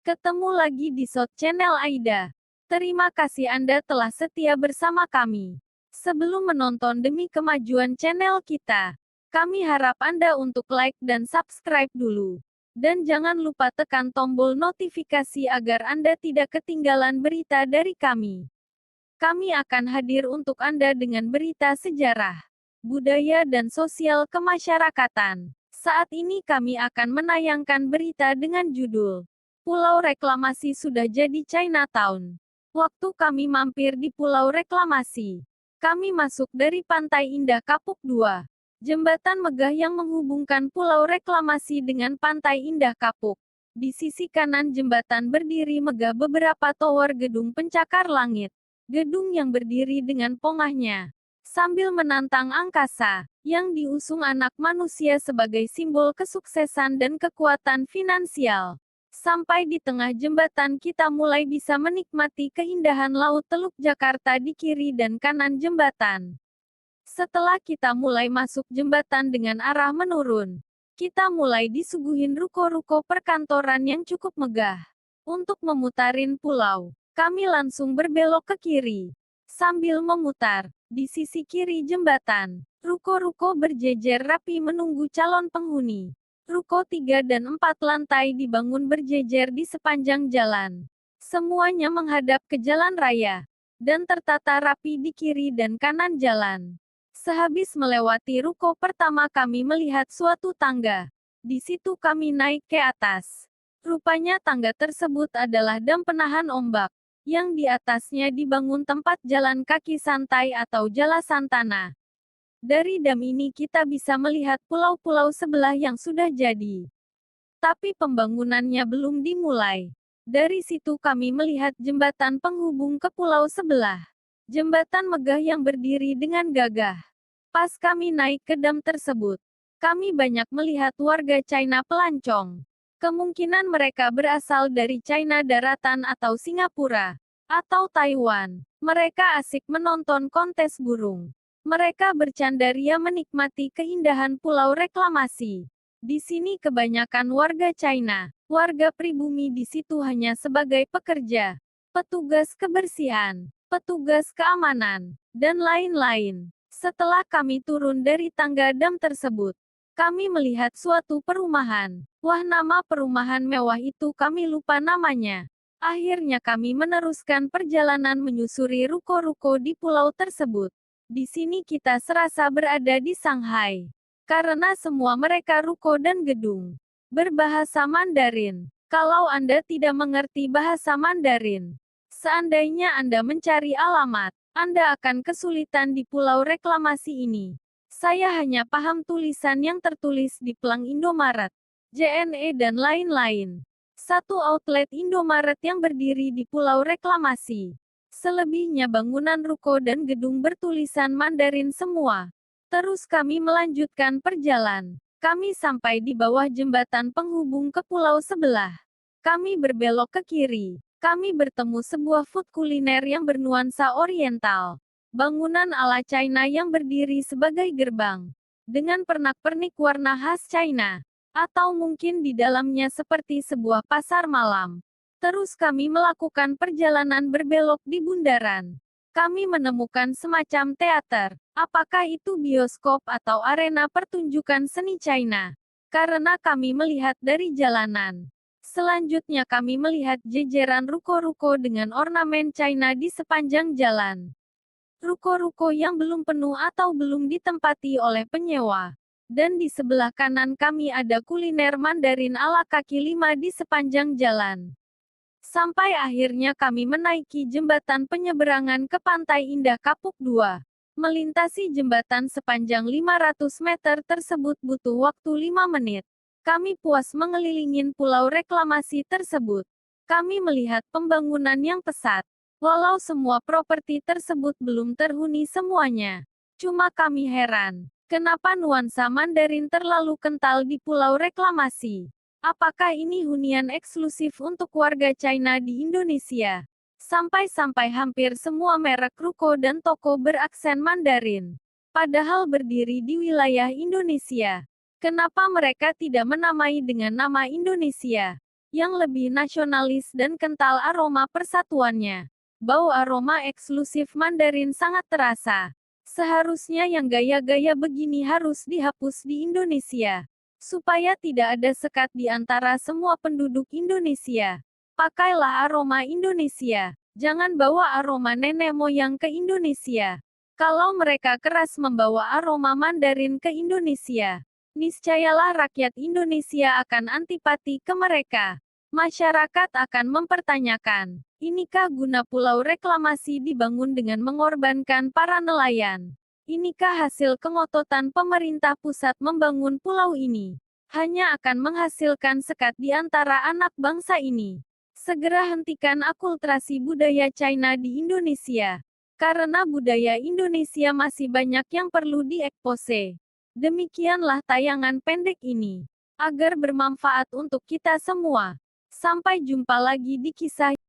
Ketemu lagi di Short Channel Aida. Terima kasih Anda telah setia bersama kami. Sebelum menonton demi kemajuan channel kita, kami harap Anda untuk like dan subscribe dulu. Dan jangan lupa tekan tombol notifikasi agar Anda tidak ketinggalan berita dari kami. Kami akan hadir untuk Anda dengan berita sejarah, budaya dan sosial kemasyarakatan. Saat ini kami akan menayangkan berita dengan judul Pulau Reklamasi sudah jadi Chinatown. Waktu kami mampir di Pulau Reklamasi, kami masuk dari Pantai Indah Kapuk 2. Jembatan megah yang menghubungkan Pulau Reklamasi dengan Pantai Indah Kapuk. Di sisi kanan jembatan berdiri megah beberapa tower gedung pencakar langit. Gedung yang berdiri dengan pongahnya, sambil menantang angkasa, yang diusung anak manusia sebagai simbol kesuksesan dan kekuatan finansial. Sampai di tengah jembatan kita mulai bisa menikmati keindahan Laut Teluk Jakarta di kiri dan kanan jembatan. Setelah kita mulai masuk jembatan dengan arah menurun, kita mulai disuguhin ruko-ruko perkantoran yang cukup megah. Untuk memutarin pulau, kami langsung berbelok ke kiri. Sambil memutar, di sisi kiri jembatan, ruko-ruko berjejer rapi menunggu calon penghuni. Ruko 3 dan 4 lantai dibangun berjejer di sepanjang jalan. Semuanya menghadap ke jalan raya, dan tertata rapi di kiri dan kanan jalan. Sehabis melewati ruko pertama kami melihat suatu tangga. Di situ kami naik ke atas. Rupanya tangga tersebut adalah dam penahan ombak, yang di atasnya dibangun tempat jalan kaki santai atau jala santana. Dari dam ini kita bisa melihat pulau-pulau sebelah yang sudah jadi. Tapi pembangunannya belum dimulai. Dari situ kami melihat jembatan penghubung ke pulau sebelah. Jembatan megah yang berdiri dengan gagah. Pas kami naik ke dam tersebut, kami banyak melihat warga China pelancong. Kemungkinan mereka berasal dari China daratan atau Singapura, atau Taiwan. Mereka asik menonton kontes burung. Mereka bercandaria menikmati keindahan Pulau Reklamasi. Di sini kebanyakan warga China, warga pribumi di situ hanya sebagai pekerja, petugas kebersihan, petugas keamanan, dan lain-lain. Setelah kami turun dari tangga dam tersebut, kami melihat suatu perumahan. Wah, nama perumahan mewah itu kami lupa namanya. Akhirnya kami meneruskan perjalanan menyusuri ruko-ruko di pulau tersebut. Di sini kita serasa berada di Shanghai. Karena semua mereka ruko dan gedung berbahasa Mandarin. Kalau Anda tidak mengerti bahasa Mandarin, seandainya Anda mencari alamat, Anda akan kesulitan di Pulau Reklamasi ini. Saya hanya paham tulisan yang tertulis di pelang Indomaret, JNE dan lain-lain. Satu outlet Indomaret yang berdiri di Pulau Reklamasi. Selebihnya bangunan ruko dan gedung bertulisan Mandarin semua. Terus kami melanjutkan perjalanan. Kami sampai di bawah jembatan penghubung ke pulau sebelah. Kami berbelok ke kiri. Kami bertemu sebuah food kuliner yang bernuansa oriental. Bangunan ala China yang berdiri sebagai gerbang. Dengan pernak-pernik warna khas China. Atau mungkin di dalamnya seperti sebuah pasar malam. Terus kami melakukan perjalanan berbelok di bundaran. Kami menemukan semacam teater. Apakah itu bioskop atau arena pertunjukan seni China? Karena kami melihat dari jalanan. Selanjutnya kami melihat jejeran ruko-ruko dengan ornamen China di sepanjang jalan. Ruko-ruko yang belum penuh atau belum ditempati oleh penyewa. Dan di sebelah kanan kami ada kuliner Mandarin ala kaki lima di sepanjang jalan. Sampai akhirnya kami menaiki jembatan penyeberangan ke Pantai Indah Kapuk 2. Melintasi jembatan sepanjang 500 meter tersebut butuh waktu 5 menit. Kami puas mengelilingin pulau reklamasi tersebut. Kami melihat pembangunan yang pesat. Walau semua properti tersebut belum terhuni semuanya. Cuma kami heran, kenapa nuansa Mandarin terlalu kental di pulau reklamasi? Apakah ini hunian eksklusif untuk warga China di Indonesia? Sampai-sampai hampir semua merek ruko dan toko beraksen Mandarin. Padahal berdiri di wilayah Indonesia. Kenapa mereka tidak menamai dengan nama Indonesia? yang lebih nasionalis dan kental aroma persatuannya. Bau aroma eksklusif Mandarin sangat terasa. Seharusnya yang gaya-gaya begini harus dihapus di Indonesia. Supaya tidak ada sekat di antara semua penduduk Indonesia. Pakailah aroma Indonesia. Jangan bawa aroma nenek moyang ke Indonesia. Kalau mereka keras membawa aroma Mandarin ke Indonesia, niscayalah rakyat Indonesia akan antipati ke mereka. Masyarakat akan mempertanyakan, inikah guna pulau reklamasi dibangun dengan mengorbankan para nelayan? Inikah hasil kengototan pemerintah pusat membangun pulau ini? Hanya akan menghasilkan sekat di antara anak bangsa ini. Segera hentikan akulturasi budaya China di Indonesia. Karena budaya Indonesia masih banyak yang perlu diekspose. Demikianlah tayangan pendek ini. Agar bermanfaat untuk kita semua. Sampai jumpa lagi di kisah